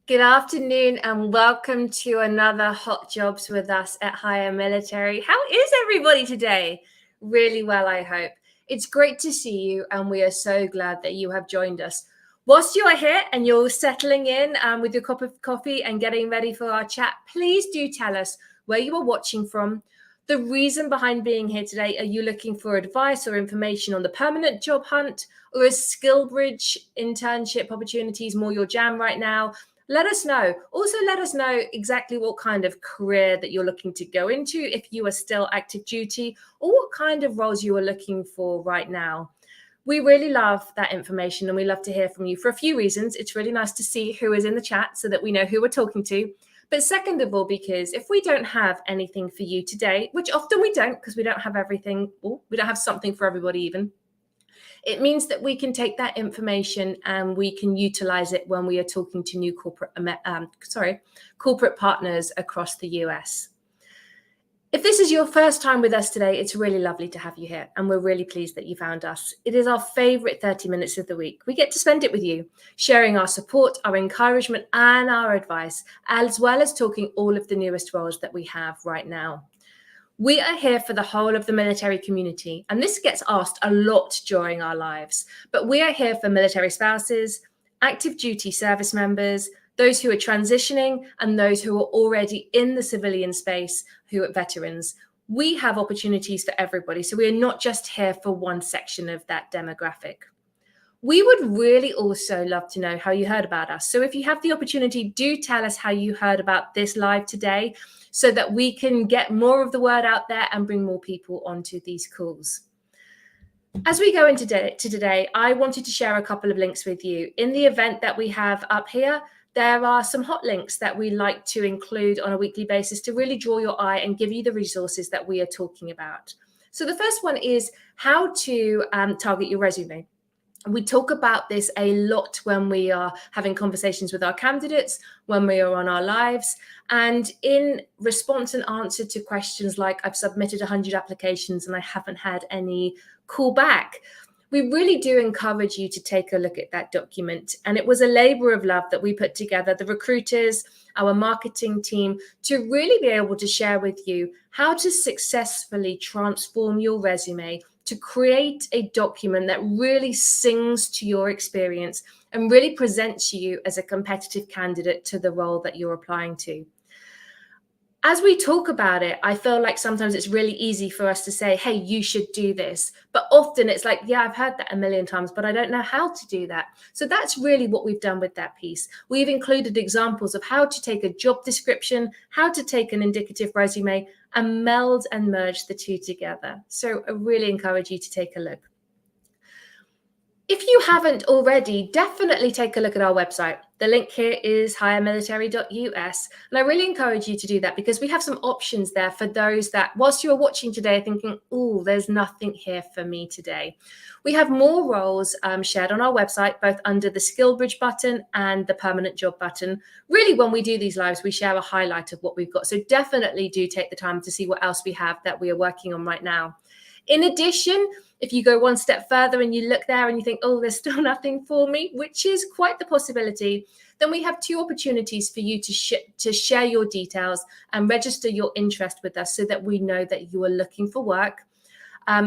Good afternoon and welcome to another Hot Jobs with us at Higher Military. How is everybody today? Really well, I hope. It's great to see you and we are so glad that you have joined us. Whilst you are here and you're settling in with your cup of coffee and getting ready for our chat, please do tell us where you are watching from, the reason behind being here today. Are you looking for advice or information on the permanent job hunt, or is SkillBridge internship opportunities more your jam right now? Let us know. Also, let us know exactly what kind of career that you're looking to go into, if you are still active duty, or what kind of roles you are looking for right now. We really love that information and we love to hear from you for a few reasons. It's really nice to see who is in the chat so that we know who we're talking to. But second of all, because if we don't have anything for you today, which often we don't because we don't have everything, or we don't have something for everybody even, it means that we can take that information and we can utilize it when we are talking to new corporate partners across the US. If this is your first time with us today, it's really lovely to have you here, and we're really pleased that you found us. It is our favorite 30 minutes of the week. We get to spend it with you, sharing our support, our encouragement, and our advice, as well as talking all of the newest roles that we have right now. We are here for the whole of the military community, and this gets asked a lot during our lives, but we are here for military spouses, active duty service members, those who are transitioning, and those who are already in the civilian space, who are veterans. We have opportunities for everybody, so we are not just here for one section of that demographic. We would really also love to know how you heard about us. So if you have the opportunity, do tell us how you heard about this live today so that we can get more of the word out there and bring more people onto these calls. As we go into today, I wanted to share a couple of links with you. In the event that we have up here, there are some hot links that we like to include on a weekly basis to really draw your eye and give you the resources that we are talking about. So the first one is how to target your resume. We talk about this a lot when we are having conversations with our candidates, when we are on our lives, and in response and answer to questions like, I've submitted 100 applications and I haven't had any call back. We really do encourage you to take a look at that document. And it was a labor of love that we put together, the recruiters, our marketing team, to really be able to share with you how to successfully transform your resume to create a document that really sings to your experience and really presents you as a competitive candidate to the role that you're applying to. As we talk about it, I feel like sometimes it's really easy for us to say, hey, you should do this. But often it's like, yeah, I've heard that a million times, but I don't know how to do that. So that's really what we've done with that piece. We've included examples of how to take a job description, how to take an indicative resume, and meld and merge the two together. So I really encourage you to take a look. If you haven't already, definitely take a look at our website. The link here is highermilitary.us. And I really encourage you to do that because we have some options there for those that, whilst you are watching today, thinking, oh, there's nothing here for me today. We have more roles shared on our website, both under the SkillBridge button and the permanent job button. Really, when we do these lives, we share a highlight of what we've got. So definitely do take the time to see what else we have that we are working on right now. In addition, if you go one step further and you look there and you think, oh, there's still nothing for me, which is quite the possibility, then we have two opportunities for you to share your details and register your interest with us so that we know that you are looking for work.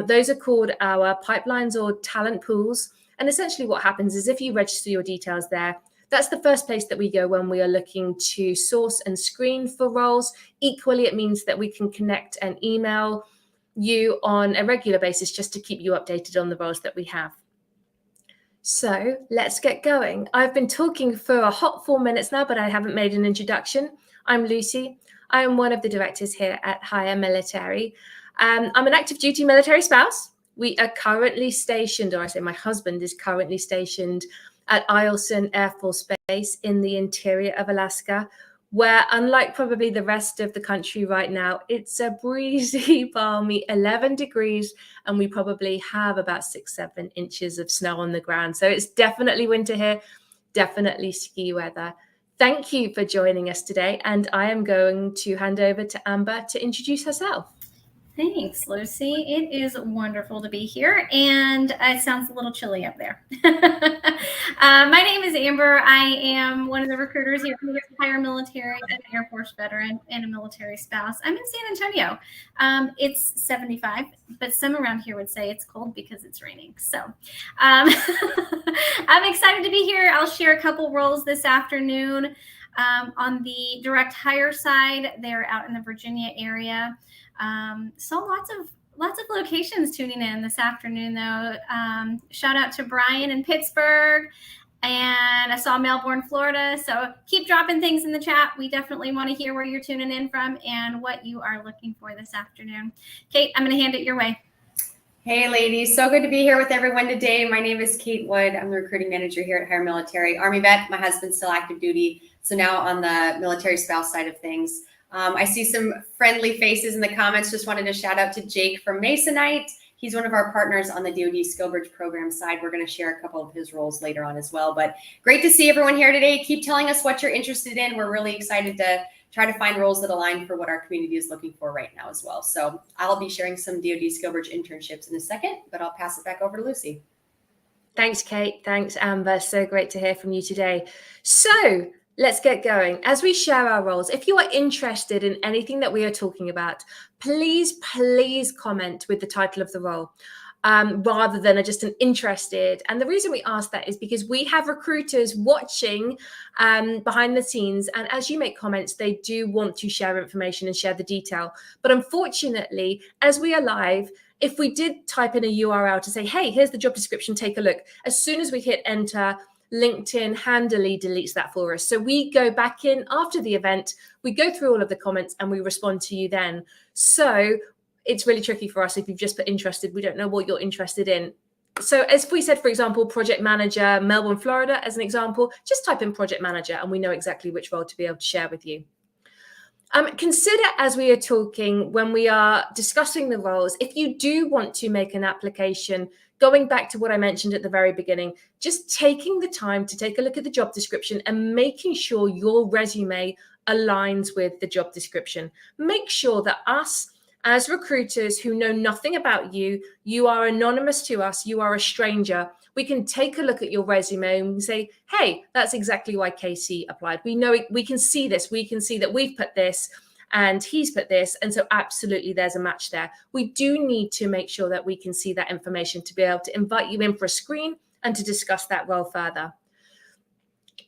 Those are called our pipelines or talent pools. And essentially what happens is if you register your details there, that's the first place that we go when we are looking to source and screen for roles. Equally, it means that we can connect and email you on a regular basis just to keep you updated on the roles that we have. So let's get going. I've been talking for a hot 4 minutes now, but I haven't made an introduction. I'm Lucy. I am one of the directors here at Higher Military. I'm an active duty military spouse. We are currently stationed, or I say my husband is currently stationed at Eielson Air Force Base in the interior of Alaska, where, unlike probably the rest of the country right now, it's a breezy, balmy 11 degrees, and we probably have about 6-7 inches of snow on the ground. So it's definitely winter here, definitely ski weather. Thank you for joining us today, and I am going to hand over to Amber to introduce herself. Thanks, Lucy. It is wonderful to be here, and it sounds a little chilly up there. My name is Amber. I am one of the recruiters here for the Hire Military, an Air Force veteran, and a military spouse. I'm in San Antonio. It's 75, but some around here would say it's cold because it's raining. So I'm excited to be here. I'll share a couple roles this afternoon. On the direct hire side, they're out in the Virginia area. So lots of locations tuning in this afternoon, though. Shout out to Brian in Pittsburgh, and I saw Melbourne, Florida. So keep dropping things in the chat. We definitely want to hear where you're tuning in from and what you are looking for this afternoon. Kate, I'm going to hand it your way. Hey ladies, so good to be here with everyone today. My name is Kate Wood. I'm the recruiting manager here at Hire Military. Army vet, my husband's still active duty, so now on the military spouse side of things. I see some friendly faces in the comments. Just wanted to shout out to Jake from Masonite. He's one of our partners on the DoD SkillBridge program side. We're going to share a couple of his roles later on as well. But great to see everyone here today. Keep telling us what you're interested in. We're really excited to try to find roles that align for what our community is looking for right now as well. So I'll be sharing some DoD SkillBridge internships in a second, but I'll pass it back over to Lucy. Thanks, Kate. Thanks, Amber. So great to hear from you today. So let's get going. As we share our roles, if you are interested in anything that we are talking about, please comment with the title of the role. Rather than just an interested. And the reason we ask that is because we have recruiters watching behind the scenes. And as you make comments, they do want to share information and share the detail. But unfortunately, as we are live, if we did type in a URL to say, hey, here's the job description, take a look. As soon as we hit enter, LinkedIn handily deletes that for us. So we go back in after the event, we go through all of the comments and we respond to you then. So it's really tricky for us if you've just put interested. We don't know what you're interested in. So as we said, for example, project manager, Melbourne, Florida, as an example, just type in project manager and we know exactly which role to be able to share with you. Consider as we are talking, when we are discussing the roles, if you do want to make an application, going back to what I mentioned at the very beginning, just taking the time to take a look at the job description and making sure your resume aligns with the job description. Make sure that us, as recruiters who know nothing about you, you are anonymous to us, you are a stranger, we can take a look at your resume and say, hey, that's exactly why Casey applied. We know it, we can see this, we can see that we've put this and he's put this. And so absolutely there's a match there. We do need to make sure that we can see that information to be able to invite you in for a screen and to discuss that role further.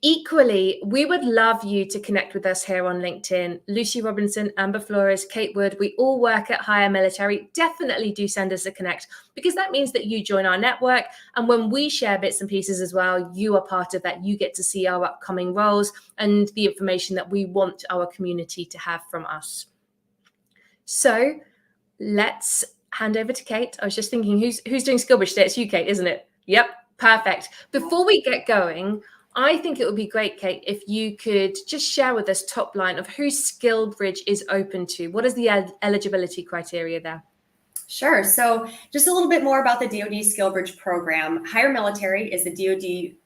Equally, we would love you to connect with us here on LinkedIn. Lucy Robinson, Amber Flores, Kate Wood, we all work at Hire Military. Definitely do send us a connect because that means that you join our network. And when we share bits and pieces as well, you are part of that. You get to see our upcoming roles and the information that we want our community to have from us. So let's hand over to Kate. I was just thinking, who's doing SkillBridge today? It's you, Kate, isn't it? Yep, perfect. Before we get going, I think it would be great, Kate, if you could just share with us top line of who SkillBridge is open to. What is the eligibility criteria there? Sure. So just a little bit more about the DoD SkillBridge program. Hire Military is the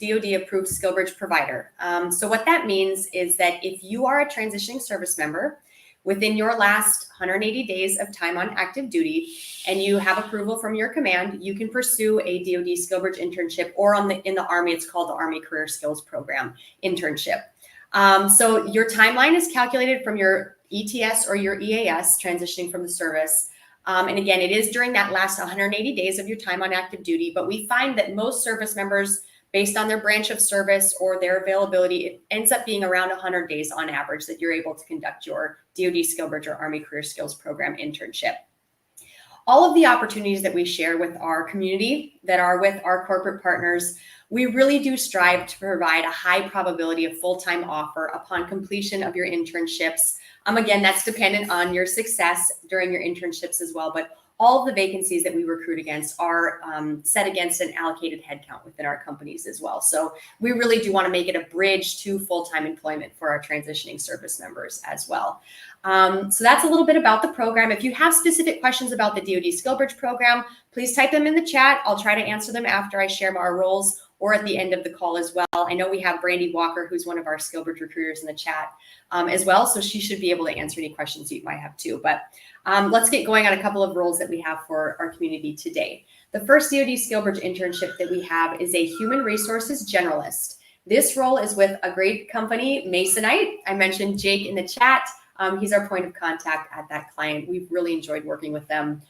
DoD approved SkillBridge provider. So what that means is that if you are a transitioning service member within your last 180 days of time on active duty and you have approval from your command, you can pursue a DoD SkillBridge internship, or in the Army, it's called the Army Career Skills Program internship. So your timeline is calculated from your ETS or your EAS, transitioning from the service. And again, it is during that last 180 days of your time on active duty, but we find that most service members, based on their branch of service or their availability, it ends up being around 100 days on average that you're able to conduct your DoD SkillBridge or Army Career Skills Program internship. All of the opportunities that we share with our community, that are with our corporate partners, we really do strive to provide a high probability of full-time offer upon completion of your internships. Again, that's dependent on your success during your internships as well, but all of the vacancies that we recruit against are set against an allocated headcount within our companies as well. So we really do want to make it a bridge to full-time employment for our transitioning service members as well. So that's a little bit about the program. If you have specific questions about the DoD SkillBridge program, please type them in the chat. I'll try to answer them after I share our roles, or at the end of the call as well. I know we have Brandy Walker, who's one of our SkillBridge recruiters in the chat as well. So she should be able to answer any questions you might have too. But let's get going on a couple of roles that we have for our community today. The first DoD SkillBridge internship that we have is a human resources generalist. This role is with a great company, Masonite. I mentioned Jake in the chat. He's our point of contact at that client. We've really enjoyed working with them,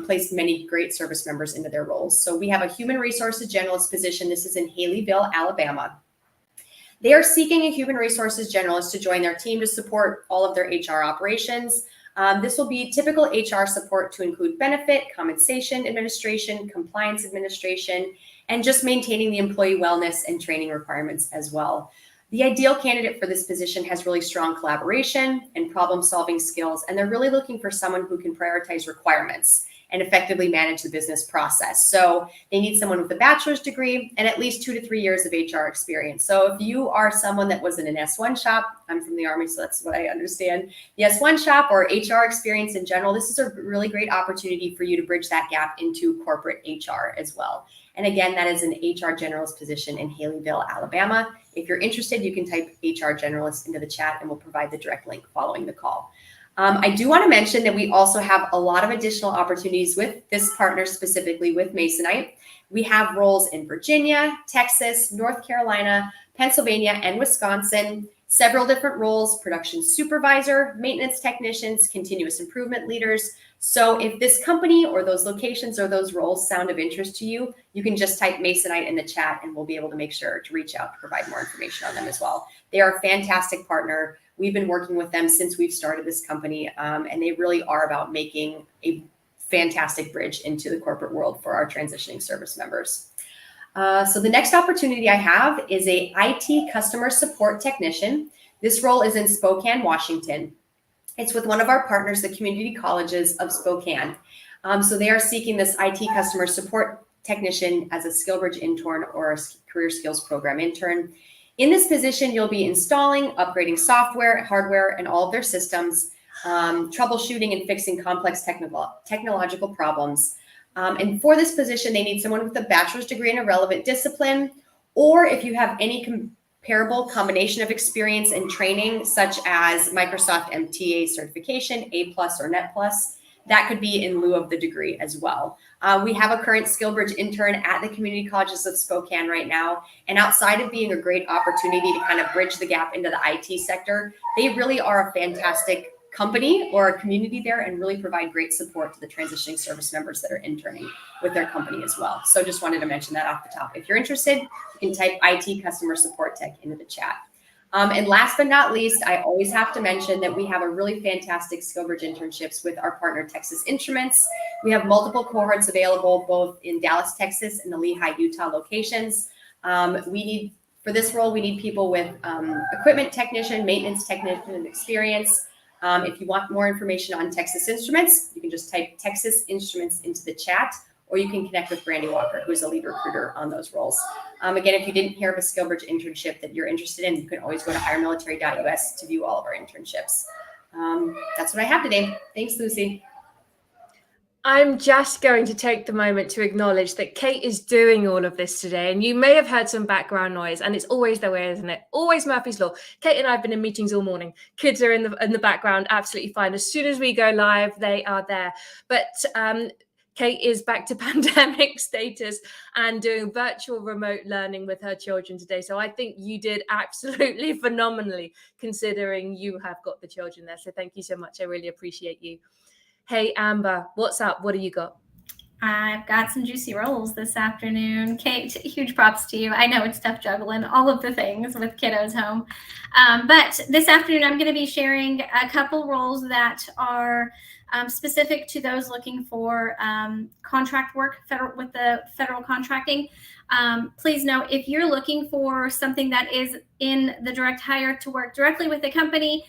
placed many great service members into their roles. So we have a human resources generalist position. This is in Haleyville, Alabama. They are seeking a human resources generalist to join their team to support all of their HR operations. This will be typical HR support to include benefit, compensation administration, compliance administration, and just maintaining the employee wellness and training requirements as well. The ideal candidate for this position has really strong collaboration and problem-solving skills, and they're really looking for someone who can prioritize requirements and effectively manage the business process. So they need someone with a bachelor's degree and at least 2 to 3 years of HR experience. So if you are someone that was in an S1 shop, I'm from the Army, so that's what I understand, the S1 shop or HR experience in general, this is a really great opportunity for you to bridge that gap into corporate HR as well. And again, that is an HR generalist position in Haleyville, Alabama. If you're interested, you can type HR generalist into the chat and we'll provide the direct link following the call. I do want to mention that we also have a lot of additional opportunities with this partner, specifically with Masonite. We have roles in Virginia, Texas, North Carolina, Pennsylvania, and Wisconsin. Several different roles: production supervisor, maintenance technicians, continuous improvement leaders. So if this company or those locations or those roles sound of interest to you, you can just type Masonite in the chat and we'll be able to make sure to reach out to provide more information on them as well. They are a fantastic partner. We've been working with them since we've started this company, and they really are about making a fantastic bridge into the corporate world for our transitioning service members. So the next opportunity I have is a IT customer support technician. This role is in Spokane, Washington. It's with one of our partners, the community colleges of Spokane. So they are seeking this IT customer support technician as a SkillBridge intern or a career skills program intern. In this position, you'll be installing, upgrading software, hardware, and all of their systems, troubleshooting and fixing complex technological problems. And for this position, they need someone with a bachelor's degree in a relevant discipline, or if you have any comparable combination of experience and training, such as Microsoft MTA certification, A+ or Net+, that could be in lieu of the degree as well. We have a current SkillBridge intern at the community colleges of Spokane right now. And outside of being a great opportunity to kind of bridge the gap into the IT sector, they really are a fantastic company or a community there and really provide great support to the transitioning service members that are interning with their company as well. So just wanted to mention that off the top. If you're interested, you can type IT customer support tech into the chat. And last but not least, I always have to mention that we have a really fantastic SkillBridge internships with our partner, Texas Instruments. We have multiple cohorts available both in Dallas, Texas, and the Lehi, Utah locations. For this role, we need people with equipment technician, maintenance technician experience. If you want more information on Texas Instruments, you can just type Texas Instruments into the chat, or you can connect with Brandy Walker, who is a lead recruiter on those roles. Again, if you didn't hear of a SkillBridge internship that you're interested in, you can always go to hiremilitary.us to view all of our internships. That's what I have today. Thanks, Lucy. I'm just going to take the moment to acknowledge that Kate is doing all of this today, and you may have heard some background noise, and it's always the way, isn't it? Always Murphy's Law. Kate and I have been in meetings all morning. Kids are in the background, absolutely fine. As soon as we go live, they are there. But Kate is back to pandemic status and doing virtual remote learning with her children today. So I think you did absolutely phenomenally considering you have got the children there. So thank you so much. I really appreciate you. Hey, Amber, what's up? What do you got? I've got some juicy rolls this afternoon. Kate, huge props to you. I know it's tough juggling all of the things with kiddos home. But this afternoon, I'm going to be sharing a couple roles that are specific to those looking for contract work with the federal contracting. Please note, if you're looking for something that is in the direct hire to work directly with the company,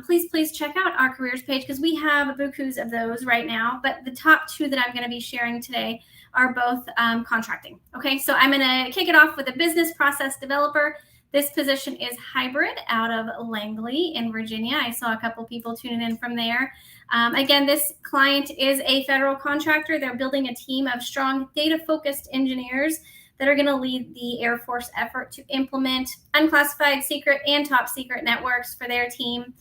please check out our careers page because we have bukus of those right now. But the top two that I'm going to be sharing today are both contracting. Okay, so I'm going to kick it off with a business process developer. This position is hybrid out of Langley in Virginia. I saw a couple people tuning in from there. Again, this client is a federal contractor. They're building a team of strong data-focused engineers that are going to lead the Air Force effort to implement unclassified, secret, and top secret networks for their team.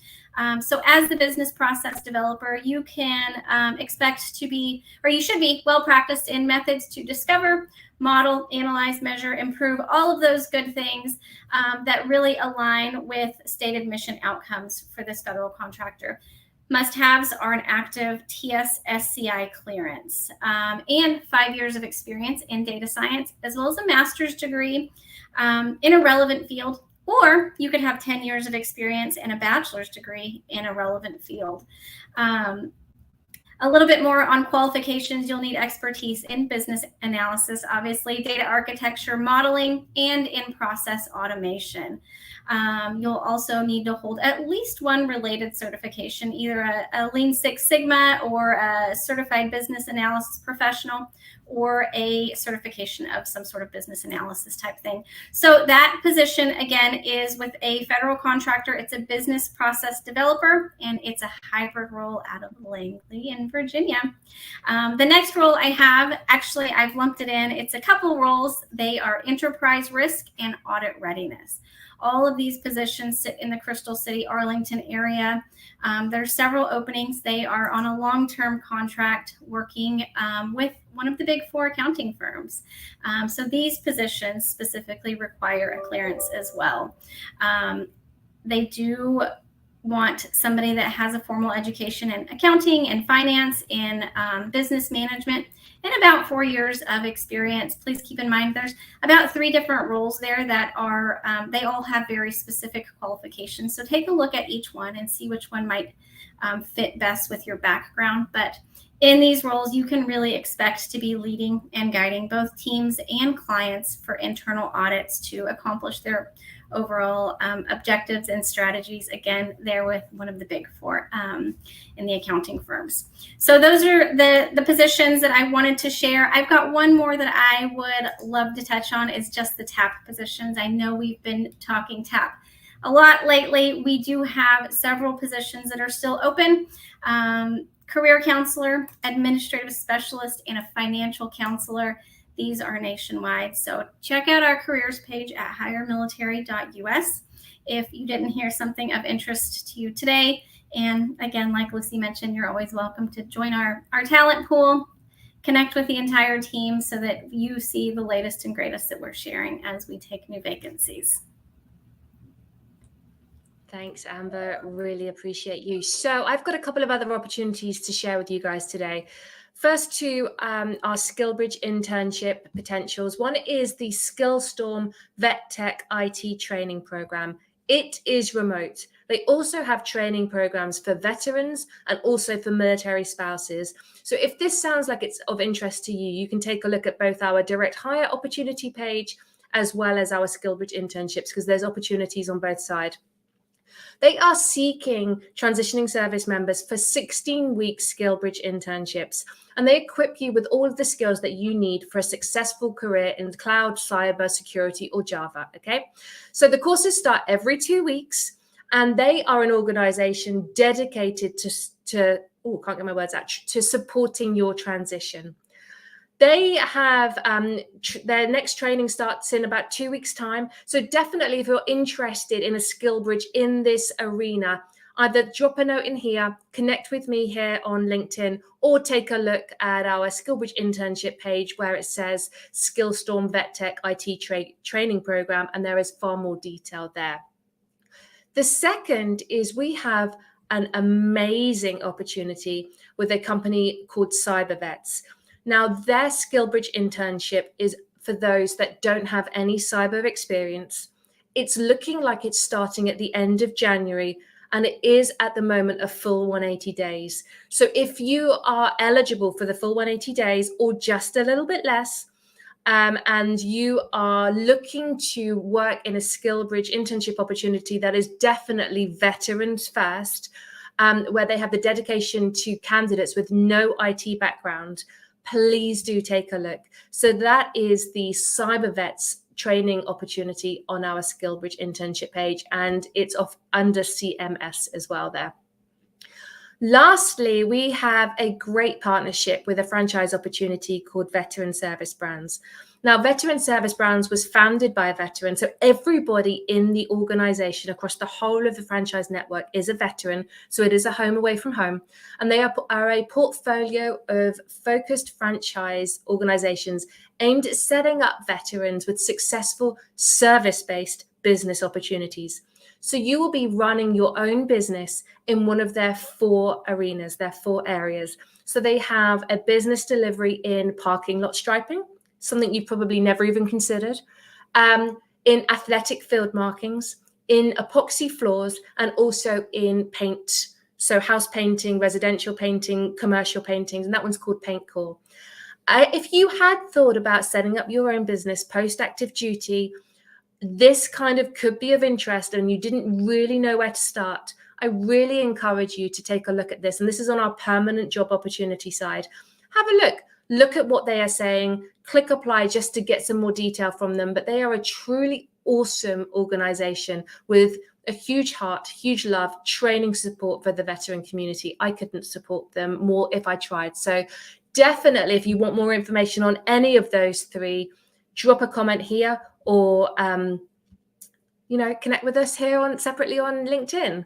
So as the business process developer, you can expect to be, or you should be, well practiced in methods to discover, model, analyze, measure, improve, all of those good things that really align with stated mission outcomes for this federal contractor. Must-haves are an active TS/SCI clearance and 5 years of experience in data science, as well as a master's degree in a relevant field. Or you could have 10 years of experience and a bachelor's degree in a relevant field. A little bit more on qualifications. You'll need expertise in business analysis, obviously, data architecture, modeling, and in process automation. You'll also need to hold at least one related certification, either a Lean Six Sigma or a certified business analysis professional, or a certification of some sort of business analysis type thing. So that position, again, is with a federal contractor. It's a business process developer, and it's a hybrid role out of Langley in Virginia. The next role I have, actually, I've lumped it in. It's a couple roles. They are enterprise risk and audit readiness. All of these positions sit in the Crystal City, Arlington area. There's several openings. They are on a long-term contract working with one of the big four accounting firms. So these positions specifically require a clearance as well. They do want somebody that has a formal education in accounting and finance and business management and about 4 years of experience. Please keep in mind there's about 3 different roles there that are, they all have very specific qualifications. So take a look at each one and see which one might fit best with your background. But in these roles, you can really expect to be leading and guiding both teams and clients for internal audits to accomplish their overall objectives and strategies. Again, they're with one of the big four in the accounting firms. So those are the positions that I wanted to share. I've got one more that I would love to touch on, is just the TAP positions. I know we've been talking TAP a lot lately. We do have several positions that are still open. Career counselor, administrative specialist, and a financial counselor. These are nationwide. So check out our careers page at hiremilitary.us if you didn't hear something of interest to you today. And again, like Lucy mentioned, you're always welcome to join our talent pool, connect with the entire team so that you see the latest and greatest that we're sharing as we take new vacancies. Thanks, Amber. Really appreciate you. So I've got a couple of other opportunities to share with you guys today. First two are SkillBridge internship potentials. One is the SkillStorm Vet Tech IT training program. It is remote. They also have training programs for veterans and also for military spouses. So if this sounds like it's of interest to you, you can take a look at both our direct hire opportunity page as well as our SkillBridge internships, because there's opportunities on both sides. They are seeking transitioning service members for 16-week SkillBridge internships, and they equip you with all of the skills that you need for a successful career in cloud, cyber, security, or Java, okay? So the courses start every 2 weeks, and they are an organization dedicated to supporting your transition. They have their next training starts in about 2 weeks' time. So definitely, if you're interested in a SkillBridge in this arena, either drop a note in here, connect with me here on LinkedIn, or take a look at our SkillBridge internship page where it says SkillStorm Vet Tech IT training program, and there is far more detail there. The second is we have an amazing opportunity with a company called CyberVets. Now, their SkillBridge internship is for those that don't have any cyber experience. It's looking like it's starting at the end of January, and it is at the moment a full 180 days. So if you are eligible for the full 180 days or just a little bit less, and you are looking to work in a SkillBridge internship opportunity that is definitely veterans first, where they have the dedication to candidates with no IT background, please do take a look. So that is the CyberVets training opportunity on our SkillBridge internship page, and it's under CMS as well there. Lastly, we have a great partnership with a franchise opportunity called Veteran Service Brands. Now, Veteran Service Brands was founded by a veteran, so everybody in the organization across the whole of the franchise network is a veteran, so it is a home away from home, and they are a portfolio of focused franchise organizations aimed at setting up veterans with successful service-based business opportunities. So you will be running your own business in one of their 4 arenas, their 4 areas. So they have a business delivery in parking lot striping, something you've probably never even considered, in athletic field markings, in epoxy floors, and also in paint. So house painting, residential painting, commercial paintings, and that one's called Paint Core. If you had thought about setting up your own business post-active duty, this kind of could be of interest and you didn't really know where to start, I really encourage you to take a look at this. And this is on our permanent job opportunity side. Have a look at what they are saying, click apply just to get some more detail from them. But they are a truly awesome organization with a huge heart, huge love, training support for the veteran community. I couldn't support them more if I tried. So definitely, if you want more information on any of those 3, drop a comment here or connect with us here separately on LinkedIn.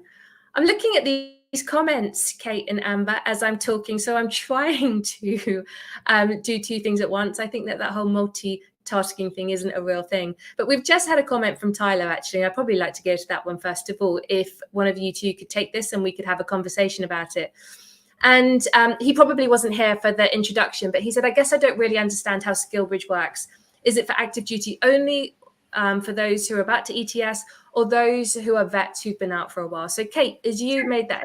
I'm looking at these comments, Kate and Amber, as I'm talking, so I'm trying to do 2 things at once. I think that whole multitasking thing isn't a real thing. But we've just had a comment from Tyler, actually. I'd probably like to go to that one first of all, if one of you 2 could take this and we could have a conversation about it. And he probably wasn't here for the introduction, but he said, I guess I don't really understand how SkillBridge works. Is it for active duty only, for those who are about to ETS, or those who are vets who've been out for a while? So Kate, as you made that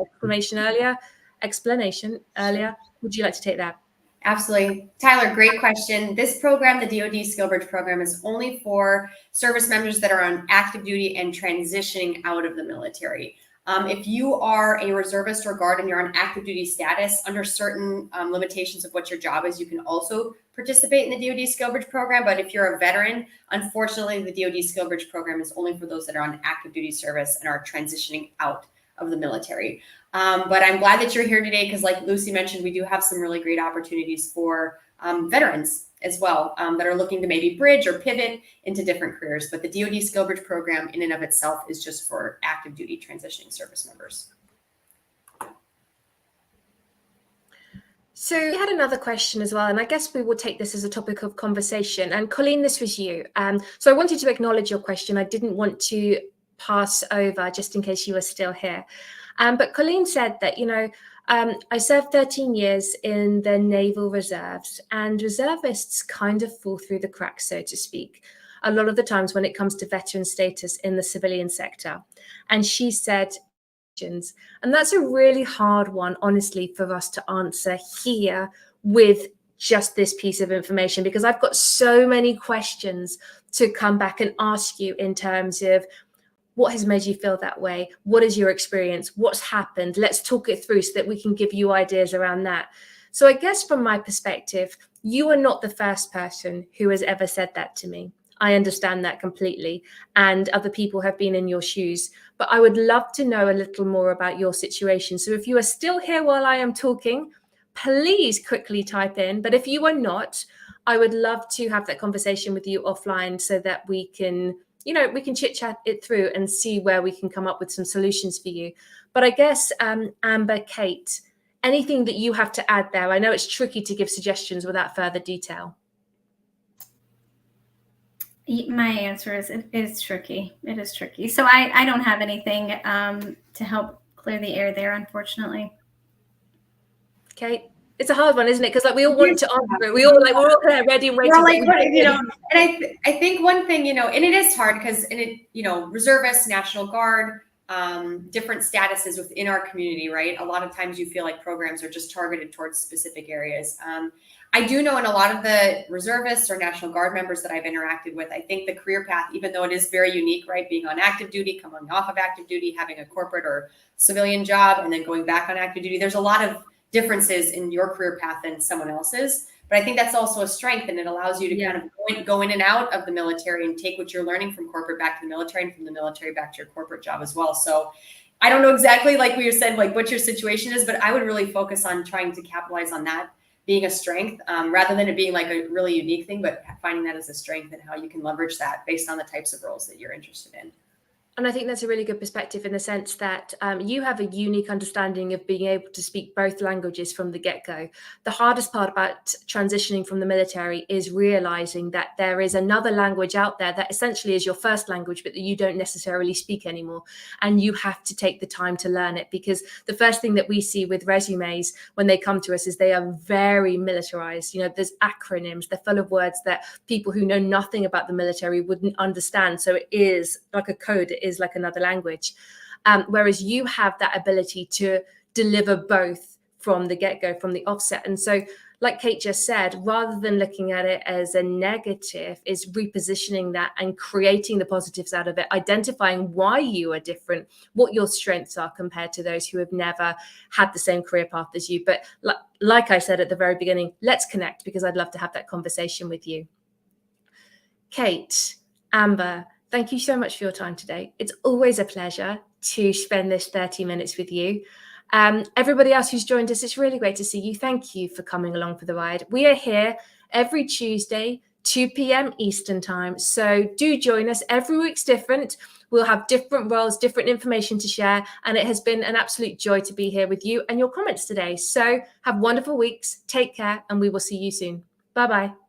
explanation earlier, would you like to take that? Absolutely. Tyler, great question. This program, the DoD SkillBridge program, is only for service members that are on active duty and transitioning out of the military. If you are a reservist or guard and you're on active duty status, under certain limitations of what your job is, you can also participate in the DoD SkillBridge program. But if you're a veteran, unfortunately, the DoD SkillBridge program is only for those that are on active duty service and are transitioning out of the military. But I'm glad that you're here today because, like Lucy mentioned, we do have some really great opportunities for veterans as well that are looking to maybe bridge or pivot into different careers. But the DoD SkillBridge program in and of itself is just for active duty transitioning service members. So we had another question as well, and I guess we will take this as a topic of conversation. And Colleen, this was you. So I wanted to acknowledge your question. I didn't want to pass over just in case you were still here. But Colleen said that, I served 13 years in the Naval Reserves, and reservists kind of fall through the cracks, so to speak, a lot of the times when it comes to veteran status in the civilian sector. And she said, and that's a really hard one, honestly, for us to answer here with just this piece of information, because I've got so many questions to come back and ask you in terms of what has made you feel that way? What is your experience? What's happened? Let's talk it through so that we can give you ideas around that. So I guess from my perspective, you are not the first person who has ever said that to me. I understand that completely. And other people have been in your shoes. But I would love to know a little more about your situation. So if you are still here while I am talking, please quickly type in. But if you are not, I would love to have that conversation with you offline so that we can chit chat it through and see where we can come up with some solutions for you. But I guess, Amber, Kate, anything that you have to add there? I know it's tricky to give suggestions without further detail. My answer is it is tricky. It is tricky. So I don't have anything to help clear the air there, unfortunately. Kate? It's a hard one, isn't it? Because we all want to answer it. We're all there ready and waiting. And I think one thing, and it is hard because, reservists, National Guard, different statuses within our community, right? A lot of times you feel like programs are just targeted towards specific areas. I do know in a lot of the reservists or National Guard members that I've interacted with, I think the career path, even though it is very unique, right? Being on active duty, coming off of active duty, having a corporate or civilian job, and then going back on active duty, there's a lot of differences in your career path than someone else's. But I think that's also a strength, and it allows you to kind of go in and out of the military and take what you're learning from corporate back to the military and from the military back to your corporate job as well. So I don't know exactly, like we said, like what your situation is, but I would really focus on trying to capitalize on that being a strength, rather than it being like a really unique thing, but finding that as a strength and how you can leverage that based on the types of roles that you're interested in. And I think that's a really good perspective in the sense that you have a unique understanding of being able to speak both languages from the get-go. The hardest part about transitioning from the military is realizing that there is another language out there that essentially is your first language, but that you don't necessarily speak anymore. And you have to take the time to learn it, because the first thing that we see with resumes when they come to us is they are very militarized. You know, there's acronyms, they're full of words that people who know nothing about the military wouldn't understand. So it is like a code. Is like another language, whereas you have that ability to deliver both from the get-go, from the offset. And so, like Kate just said, rather than looking at it as a negative, is repositioning that and creating the positives out of it, identifying why you are different, what your strengths are compared to those who have never had the same career path as you. But like I said at the very beginning, let's connect, because I'd love to have that conversation with you. Kate, Amber, thank you so much for your time today. It's always a pleasure to spend this 30 minutes with you. Everybody else who's joined us, it's really great to see you. Thank you for coming along for the ride. We are here every Tuesday, 2 p.m. Eastern time. So do join us. Every week's different. We'll have different roles, different information to share. And it has been an absolute joy to be here with you and your comments today. So have wonderful weeks. Take care, and we will see you soon. Bye-bye.